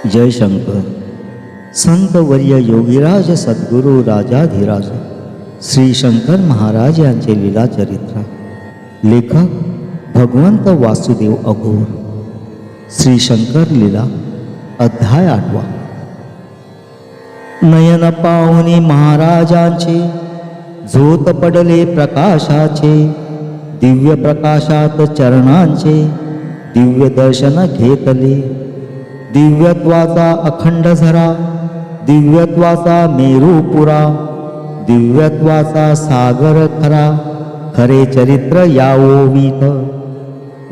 जय शंकर. संत वर्य योगीराज सद्गुरू राजाधिराज श्री शंकर महाराज यांचे लीला चरित्र. लेखक भगवंत वासुदेव अघोर. श्री शंकर लीला अध्याय 8. नयन पाहुनी महाराजांचे झोत पडले प्रकाशाचे. दिव्य प्रकाशात चरणांचे दिव्य दर्शन घेतले. दिव्यत्वाचा अखंड झरा, दिव्यत्वाचा मेरूपुरा, दिव्यत्वाचा सागर खरा, खरे चरित्र यावोवीत.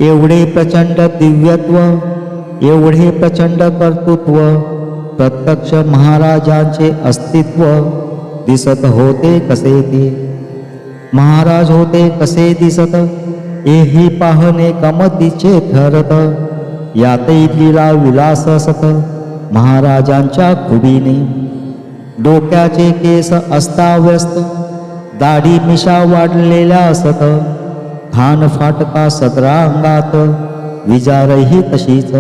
एवढे प्रचंड दिव्यत्व, एवढे प्रचंड कर्तृत्व प्रत्यक्ष महाराजांचे अस्तित्व दिसत होते कसे ते. महाराज होते कसे दिसत, एही पाहणे गमतीचे ठरत. यातही लीला विलास असत महाराजांच्या खुबीने. डोक्याचे केस अस्ताव्यस्त, दाढी मिशा वाढलेल्या असत. खान फाटका सदरा अंगात, विजारही तशीच.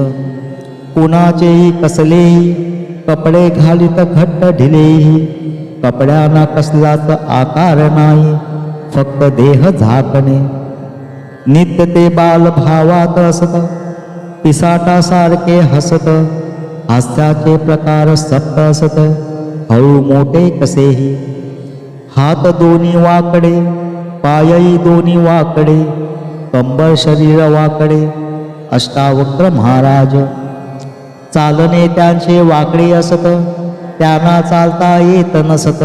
कुणाचेही कसलेही कपडे घालीत घट्ट ढिलेही. कपड्यांना कसलाच आकार नाही, फक्त देह झाकणे. नित्य ते बाल भावात असत, पिसाटासारखे हसत. हास्याचे प्रकार सप्त असत, हळू मोठे कसेही. हात दोन्ही वाकडे, पायही दोन्ही वाकडे, कंबर शरीर वाकडे. अष्टावक्र महाराज. चालणे त्यांचे वाकडे असत, त्यांना चालता येत नसत.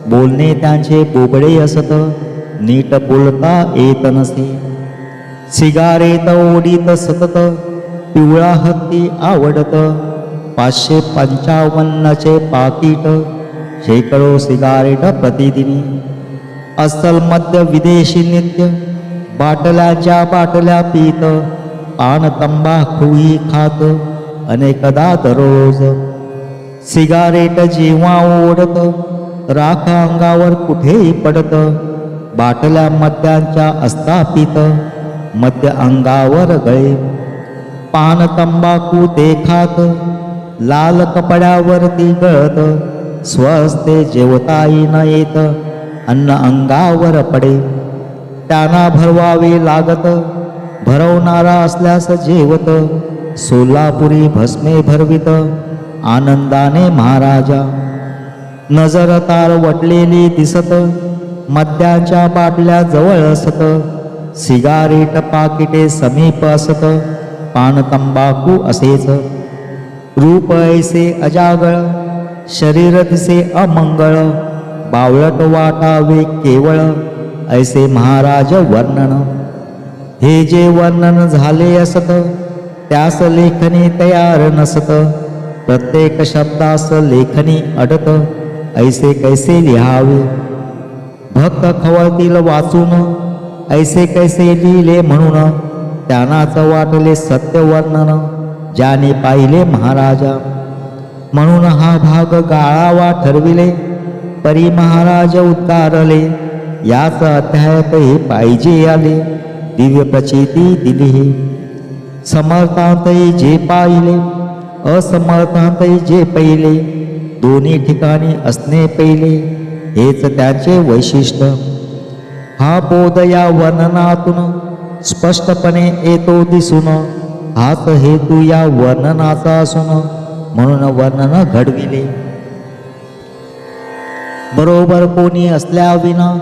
बोलणे त्यांचे बोबडे असत, नीट बोलता येत नसे. सिगारेत ओढीत सतत, पिवळा हत्ती आवडत. 555चे पाकिट, शेकडो सिगारेट प्रतिदिनी. अस्सल मद्य विदेशी नित्य, बाटल्याच्या बाटल्या पीत. पान तंबाखूही खात, अनेकदा दररोज. सिगारेट जेव्हा ओढत, राख अंगावर कुठेही पडत. बाटल्या मद्यांच्या अस्तापित, मद्य अंगावर गळे. पान तंबाखू ते खात, लाल कपड्यावरती गळत. स्वस्ते जेवताही न येत, अन्न अंगावर पडे. त्यांना भरवावे लागत, भरवणारा असल्यास जेवत. सोलापुरी भस्मे भरवित, आनंदाने महाराजा. नजर तार वटलेली दिसत, मद्याच्या बाटल्या जवळ असत. सिगारेट पाकिटे समीप असत, पान तंबाखू असेच. रूप ऐसे अजागळ, शरीर दिसे अमंगळ. बावळट वाटावे केवळ, ऐसे महाराज वर्णन. हे जे वर्णन झाले असत, त्यास लेखणी तयार नसत. प्रत्येक शब्दास लेखणी अडत, ऐसे कैसे लिहावे. भक्त खवळतील वाचून, ऐसे कैसे लिहिले म्हणून. त्यांनाच वाटले सत्य वर्णन, ज्याने पाहिले महाराजा. म्हणून हा भाग गाळावा ठरविले, परी महाराज उद्गारले. याच अध्यायातही पाहिजे आले, दिव्य प्रचिती दिली. समर्थांतही जे पाहिले, असमर्थांतही जे पहिले. दोन्ही ठिकाणी असणे पहिले, हेच त्याचे वैशिष्ट्य. हा बोध या वर्णनातून स्पष्टपणे येतो दिसून. हाच हेतू या वर्णनाचा असून, म्हणून वर्णन घडविले. बरोबर कोणी असल्याविना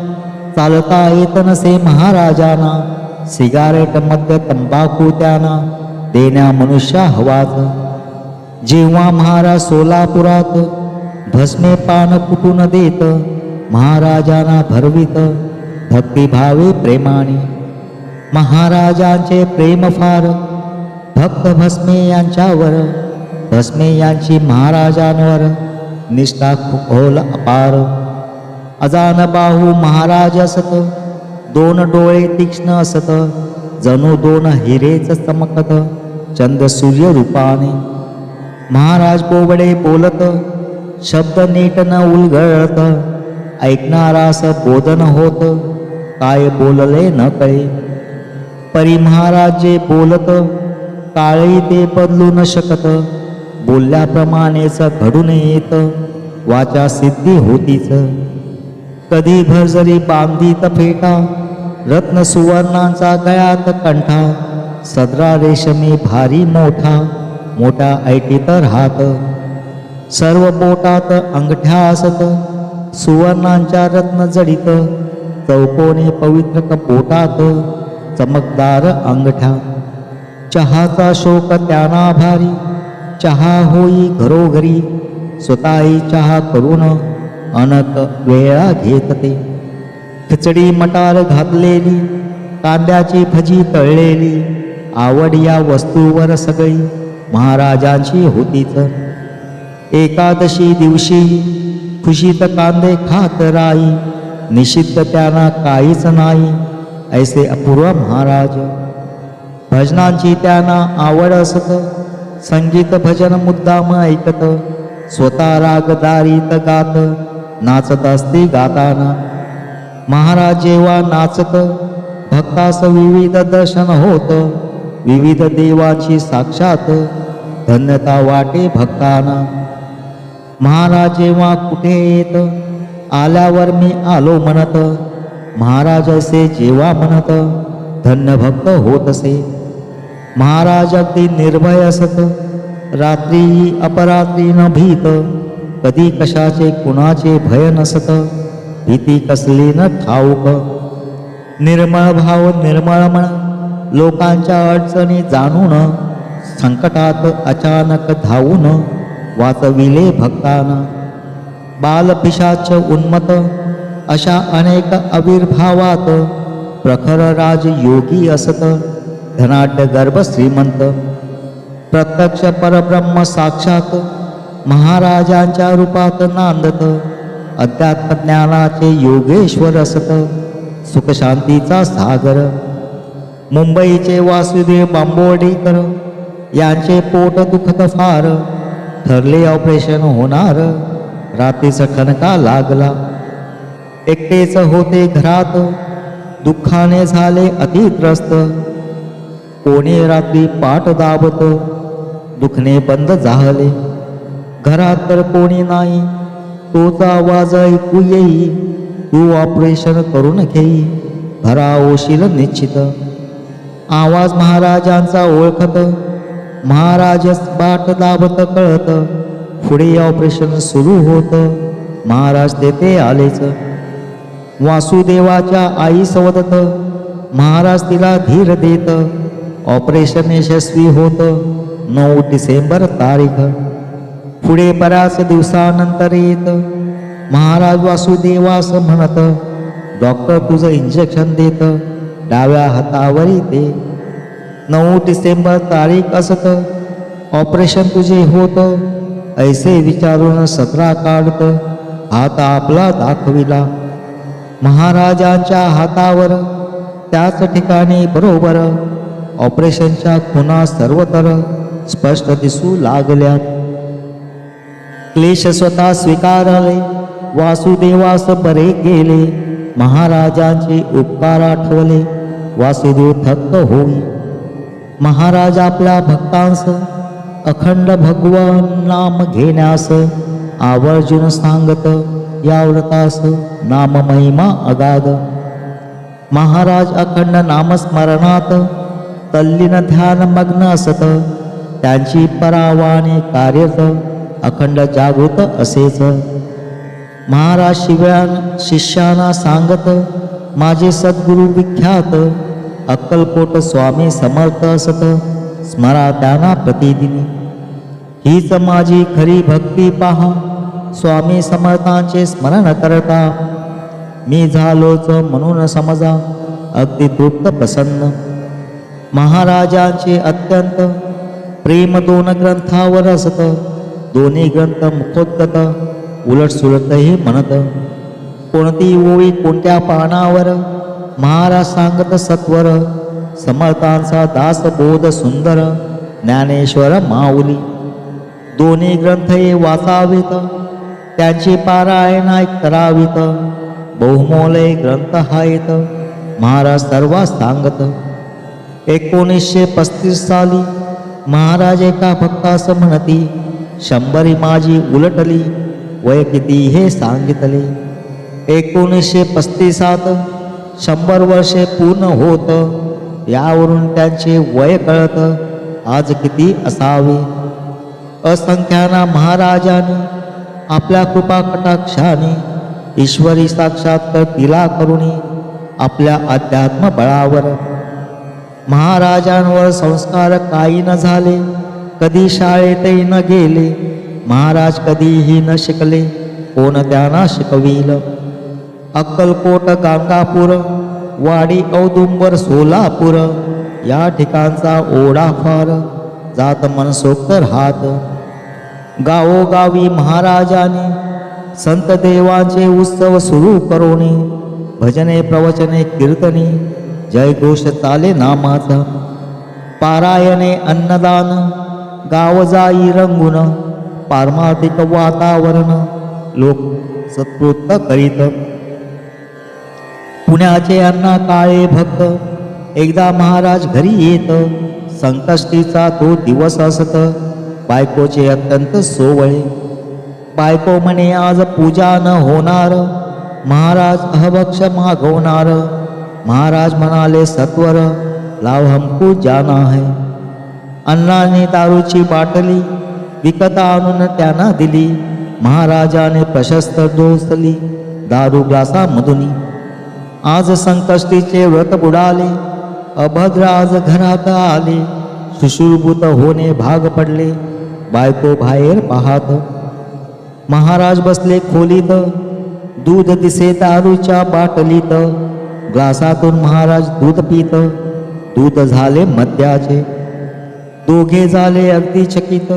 चालता येत नसे महाराजांना. सिगारेट मद्य तंबाखू त्यांना देण्या मनुष्य हवाच. जेव्हा महाराज सोलापुरात भस्मे पान कुटून देत, महाराजांना भरवित भक्तिभावे प्रेमाने. महाराजांचे प्रेम फार, भक्त भस्मे यांच्यावर. भस्मे यांची महाराजांवर निष्ठा खोल अपार. अजान बाहू महाराज असत, 2 डोळे तीक्ष्ण असत. जणू 2 हिरेच चमकत, चंद सूर्य रूपाने. महाराज बोबडे बोलत, शब्द नीट न उलगडत. ऐकणारास बोधन होत, काय बोलले न कळे. परी महाराज जे बोलत, काळही ते बदलू न शकत. बोलल्याप्रमाणेच घडून येत वाचा सिद्धी होतीच. कधी भरजरी बांधीत फेटा रत्न सुवर्णांचा गळ्यात कंठा सदरा रेशमी भारी मोठा मोठ्या ऐटीत राहत. सर्व बोटात अंगठ्या असत सुवर्णांच्या रत्न जडित चौकोनी पवित्र कपोटात चमकदार अंगठ्या. चहाचा शोक त्यांना भारी चहा होई घरोघरी स्वतःही चहा करून अनक वेळा घेत ते. खिचडी मटार घातलेली कांद्याची भजी तळलेली आवड या वस्तूवर सगळी महाराजांची होतीच. एकादशी दिवशी खुशीत कांदे खात राई निषिद्ध त्यांना काहीच नाही ऐसे अपूर्व महाराज. भजनांची त्यांना आवड असत संगीत भजन मुद्दाम ऐकत स्वतः रागदारीत गात नाचत असते गाताना. महाराज जेव्हा नाचत भक्तास विविध दर्शन होत विविध देवांची साक्षात धन्यता वाटे भक्तांना. महाराज जेव्हा कुठे येत आल्यावर मी आलो म्हणत महाराज असे जेव्हा म्हणत धन्य भक्त होत असे. महाराज अगदी निर्भय असत रात्री अपरात्री न भीत कधी कशाचे कुणाचे भय नसत भीती कसली न ठाऊक. निर्मळ भाव निर्मळ मन लोकांच्या अडचणी जाणून संकटात अचानक धावून वाचविले भक्तांना. बालपिशाच उन्मत अशा अनेक आविर्भावात प्रखर राज योगी असत धनाढ्य गर्भ श्रीमंत. प्रत्यक्ष परब्रह्म साक्षात महाराजांच्या रूपात नांदत अध्यात्म ज्ञानाचे योगेश्वर असत सुखशांतीचा सागर. मुंबईचे वासुदेव बांबोडेकर यांचे पोट दुखत फार ठरले ऑपरेशन होणार रात्रीचा खणका लागला. एकटेच होते घरात दुःखाने झाले अतित्रस्त कोणी रात्री पाठ दाबत दुखणे बंद झाले. घरात तर कोणी नाही तोच आवाज ऐकू येई तू ऑपरेशन करून घेई घरा ओशील निश्चित. आवाज महाराजांचा ओळखत महाराज बाट दाबत कळत पुढे ऑपरेशन सुरू होत महाराज तेथे आलेच. वासुदेवाच्या आई सवदत महाराज तिला धीर देत ऑपरेशन यशस्वी होत 9 डिसेंबर तारीख. पुढे बऱ्याच दिवसानंतर येत महाराज वासुदेवास म्हणत डॉक्टर तुझं इंजेक्शन देत डाव्या हातावरी ते. 9 डिसेंबर तारीख असत ऑपरेशन तुझे होत ऐसे विचारून 17 काढत हात आपला दाखविला. महाराजांच्या हातावर त्याच ठिकाणी बरोबर ऑपरेशनच्या खुणा सर्वतर स्पष्ट दिसू लागल्या. क्लेश स्वतः स्वीकारले वासुदेवास बरे गेले महाराजांचे उपकार आठवले वासुदेव थक्क होई. महाराज आपल्या भक्तांस अखंड भगवान नाम घेण्यास आवर्जून सांगत या व्रतास नाम महिमा अगाध. महाराज अखंड नामस्मरणात तल्लीन ध्यान मग्न असत त्यांची परावाने कार्यरत अखंड जागृत असेच. महाराज शिष्यांना सांगत माझे सद्गुरु विख्यात अक्कलकोट स्वामी समर्थ असत स्मरा त्यांना प्रतिदिनी. हीच माझी खरी भक्ती पहा स्वामी समर्थांचे स्मरण करता मी झालोच म्हणून समजा अगदी तृप्त प्रसन्न. महाराजांचे अत्यंत प्रेम 2 ग्रंथावर असत दोन्ही ग्रंथ मुखोद्गत उलटसुलटही म्हणत. कोणती ओळी कोणत्या पानावर महाराज सांगत सत्वर समर्थांचा दासबोध सुंदर ज्ञानेश्वर माऊली. दोन्ही ग्रंथ हे वाचावेत त्यांची पारायण करावीत बहुमोले ग्रंथ आहेत महाराज सर्व सांगत. 1935 साली महाराज एका भक्तास म्हणती शंभरी माझी उलटली, वय किती हे सांगितले. 1935 100 वर्षे पूर्ण होत, यावरून त्यांचे वय कळत आज किती असावे. असंख्याना महाराजांनी आपल्या कृपा कटाक्षाने ईश्वरी साक्षात्कार दिला करुणी आपल्या अध्यात्म बळावर. महाराजांवर संस्कार काही न झाले, कधी शाळेतही न गेले, महाराज कधीही न शिकले, कोण त्यांना शिकविल. अक्कलकोट, गांगापूर, वाडी, औदुंबर, सोलापूर या ठिकाणचा ओढा फार, जात मनसोक्त राहत. गावोगावी महाराजांनी संत देवांचे उत्सव सुरू करोनी, भजने प्रवचने कीर्तनी जयघोष चाले नामाचा. पारायणे अन्नदान गाव जाई रंगून, पारमार्थिक वातावरण लोक सत्कृत करीत. पुण्याचे अण्णा काळे भक्त एकदा महाराज घरी येत, संकष्टीचा तो दिवस असत, बायकोचे अत्यंत सोवळे. बायको म्हणे आज पूजा न होणार, महाराज अहभक्ष मागवणार. महाराज म्हणाले सत्वर लाव हमको जाना है. अण्णाने दारूची बाटली विकत आणून त्यांना दिली. महाराजाने प्रशस्त डोसली दारू ग्लासामधुनी. आज संकष्टीचे व्रत बुडाले, अभद्र आज घरात आले. शुश्रूभूत होणे भाग पडले, बायको बाहेर पाहात. महाराज बसले खोलीत, दूध दिसे दारूच्या बाटलीत. ग्लासातून महाराज दूध पित, दूध झाले मद्याचे. दोघे झाले अगदी चकित,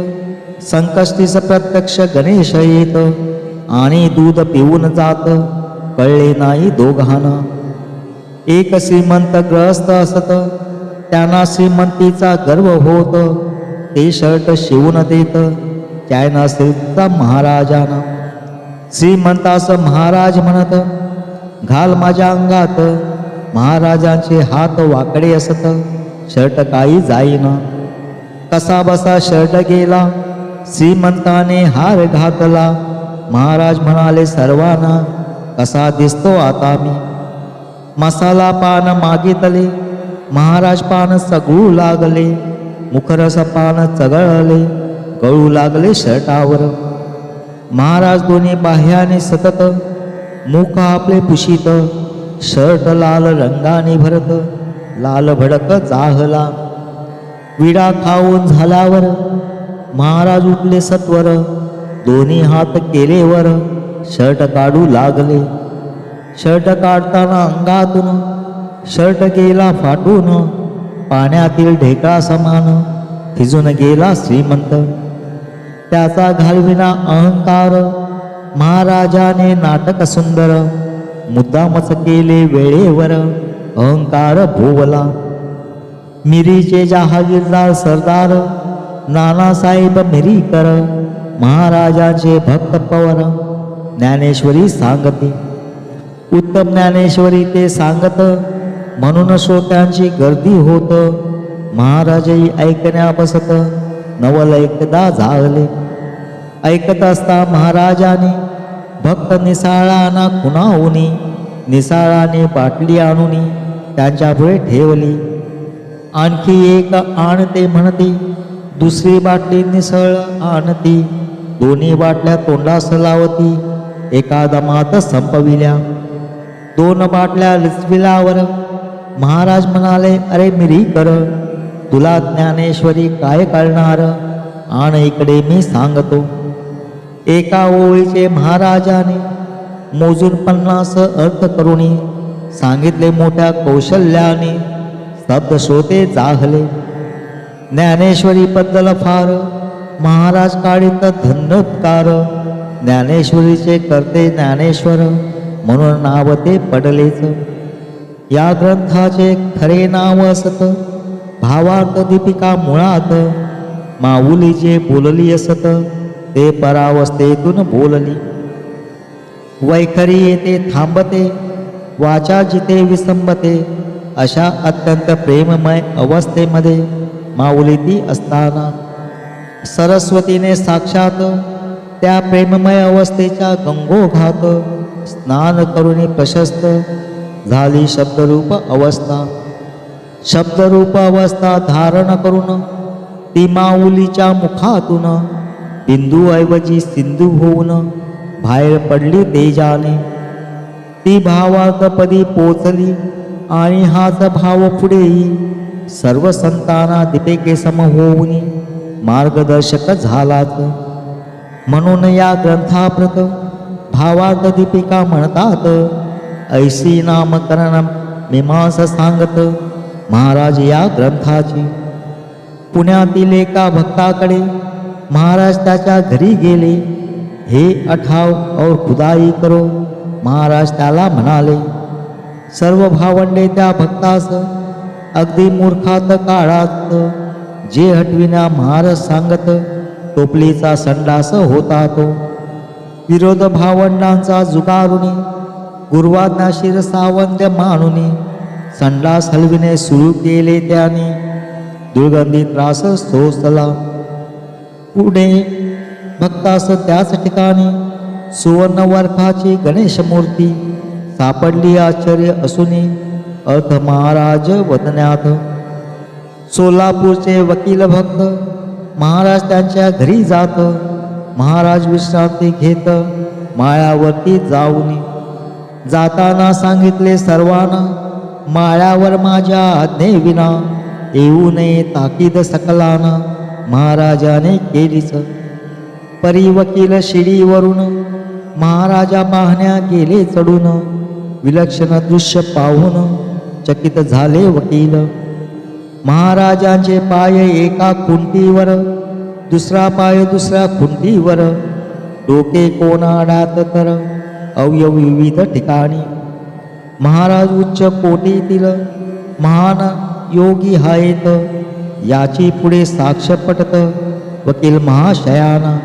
संकष्टीस प्रत्यक्ष गणेश येत, आणि दूध पिऊन जात, कळले नाही दोघांना. एक श्रीमंत ग्रहस्थ असत, त्यांना श्रीमंतीचा गर्व होत. ते शर्ट शिवून देत चायना सिल्कचा महाराजांना. श्रीमंतास महाराज म्हणत घाल माझ्या अंगात. महाराजांचे हात वाकडे असत, शर्ट काही जाईना. कसा बसा शर्ट गेला, श्रीमंताने हार घातला. महाराज म्हणाले सर्वांना कसा दिसतो आता मी. मसाला पान मागितले, महाराज पान सगळू लागले. मुखरस पान चगळले, गळू लागले शर्टावर. महाराज दोन्ही बाह्याने सतत मुख आपले पुशीत. शर्ट लाल रंगाने भरत, लाल भडक जाहला. विडा खाऊन झाल्यावर महाराज उठले सत्वर. दोन्ही हात केले वर, शर्ट काढू लागले. शर्ट काढताना अंगातून शर्ट गेला फाटून. पाण्यातील ढेकळा समान थिजून गेला श्रीमंत. त्याचा घालविना अहंकार, महाराजाने नाटक सुंदर. मुद्दामच केले वेळेवर, अहंकार भोवला. मिरीचे जहागीरदार सरदार नानासाहेब मिरीकर, महाराजांचे भक्त पवर. ज्ञानेश्वरी सांगते, उत्तम ज्ञानेश्वरी ते सांगत, म्हणून श्रोत्यांची गर्दी होत. महाराजही ऐकण्या बसत, नवल एकदा झाले. ऐकत असता महाराजाने भक्त निसाळाना खुणावूनी. निसाळाने बाटली आणूनी त्यांच्यापुढे ठेवली. आणखी एक आणते म्हणते, दुसरी बाटली निसळ आणती. दोन्ही बाटल्या तोंडास लावती, एका दमात संपविल्या. 2 बाटल्या लिचविल्यावर महाराज म्हणाले अरे मिरीकर, तुला ज्ञानेश्वरी काय कळणार, आण इकडे मी सांगतो. एका ओळीचे महाराजाने मोजून 50 अर्थ करुणी सांगितले मोठ्या कौशल्याने. स्तब्ध श्रोते जाहले. ज्ञानेश्वरी बद्दल फार महाराज काढीत धन्योत्कार. ज्ञानेश्वरीचे करते ज्ञानेश्वर, म्हणून नाव ते पडलेच. या ग्रंथाचे खरे नाव असत भावार्थ दीपिका मुळात. माऊली जे बोलली असत ते परावस्थेतून बोलली. वैखरी येते थांबते, वाचा जिथे विसंबते. अशा अत्यंत प्रेममय अवस्थेमध्ये माऊली ती असताना सरस्वतीने साक्षात त्या प्रेममय अवस्थेच्या गंगोघात स्नान करुणी प्रशस्त झाली शब्दरूप अवस्था. शब्दरूप अवस्था धारण करून ती माऊलीच्या मुखातून बिंदूऐवजी सिंधू होऊन बाहेर पडली तेजाने. ती भावार्थपदी पोचली आणि हाच भाव पुढेही सर्व संतांना दीपिके सम होऊन मार्गदर्शक झालाच. म्हणून या ग्रंथाप्रत भावार्थ दीपिका म्हणतात. ऐशी नामकरण मीमांसा सांगत महाराज या ग्रंथाची. पुण्यातील एका भक्ताकडे महाराज त्याच्या घरी गेले. हे अठाव और खुदाई करो, महाराज त्याला म्हणाले. सर्व भावंडे त्या भक्तास अगदी मूर्खात काळात जे हटविण्या महाराज सांगत टोपलीचा संडास होता तो. विरोध भावंडांचा जुगारुनी गुरुवाज्ञाशीर सावंत मानुनी संडास हलविणे सुरू केले त्याने. दुर्गंधी त्रास सोसला. पुढे भक्तास त्याच ठिकाणी सुवर्ण वर्खाची गणेश मूर्ती सापडली. आश्चर्य असूनी अर्थ महाराज वदन्यात. सोलापूरचे वकील भक्त महाराज त्यांच्या घरी जात. महाराज विश्रांती घेत माळ्यावरती जाऊन जाताना सांगितले सर्वांना, माळ्यावर माझ्या आज्ञेविना येऊ नये ताकीद सकलाना महाराजाने केलीच. परी वकील शिडीवरून महाराजा पाहण्या गेले चढून. विलक्षण दृश्य पाहून चकित झाले वकील. महाराजांचे पाय एका खुंटीवर, दुसरा पाय दुसऱ्या खुंटीवर, डोके कोणाडात तर अवयव विविध ठिकाणी. महाराज उच्च कोटीतील महान योगी आहेत याची पुढे साक्ष पटत वकील महाशयाना.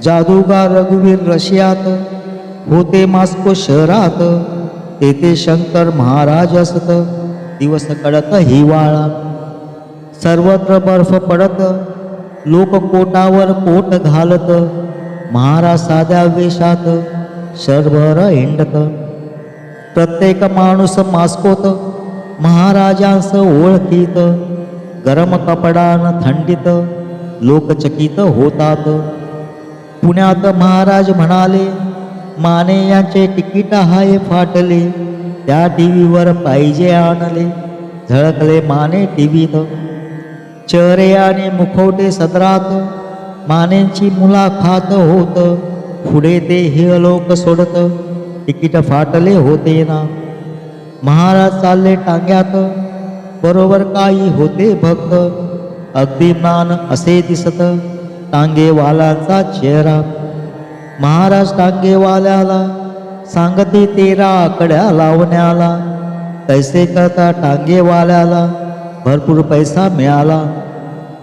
जादूगार रघुवीर रशियात होते मास्को शहरात. तेथे शंकर महाराज असत दिवस कडक हिवाळा. सर्वत्र बर्फ पडत लोक कोटावर कोट घालत. महाराज साध्या वेशात शहरभर हिंडत. प्रत्येक माणूस मास्कोत महाराजांस ओळखीत. गरम कपडान थंडीत लोक चकित होतात. पुण्यात महाराज म्हणाले, माने यांचे तिकीट हाय फाटले. त्या टीव्हीवर पाहिजे आणले. झळकले माने टीव्हीत. चेहरे आणि मुखवटे सदरात मानेंची मुलाखत होत. पुढे ते हे लोक सोडत तिकीट फाटले होते ना. महाराज चालले टांग्यात. बरोबर काही होते भक्त. अगदी मान असे दिसत टांगेवाल्यांचा चेहरा. महाराज टांगेवाल्याला सांगते 13 आकड्या लावण्याला. पैसे करता टांगेवाल्याला भरपूर पैसा मिळाला.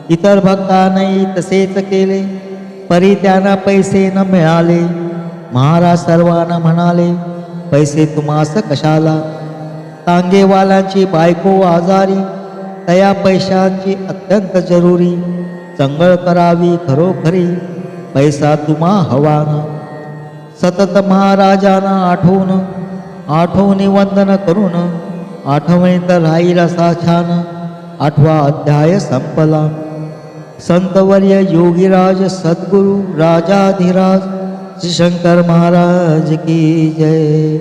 इतर भक्तांनाही तसेच केले, परी त्यांना पैसे न मिळाले. महाराज सर्वांना म्हणाले, पैसे तुम्हास कशाला. टांगेवाल्यांची बायको आजारी, तया पैशांची अत्यंत जरुरी. चंगळ करावी खरोखरी, पैसा तुम्हा हवाना. सतत महाराजांना आठवून वंदन करून आठवणीत राहील असा छान 8वा अध्याय संपला. संतवर्य योगीराज सद्गुरु राजाधिराज श्री शंकर महाराज की जय.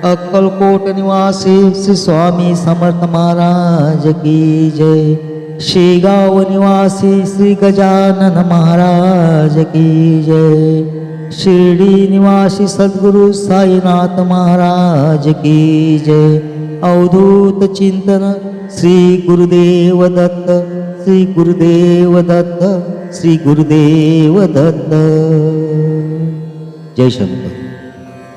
अक्कलकोट निवासी श्री स्वामी समर्थ महाराज की जय. शेगाव निवासी श्री गजानन महाराज की जय. शिर्डी निवासी सद्गुरु साईनाथ महाराज की जय. अवधूत चिंतन श्री गुरुदेव दत्त, श्री गुरुदेव दत्त, श्री गुरुदेव दत्त. जय शंकर.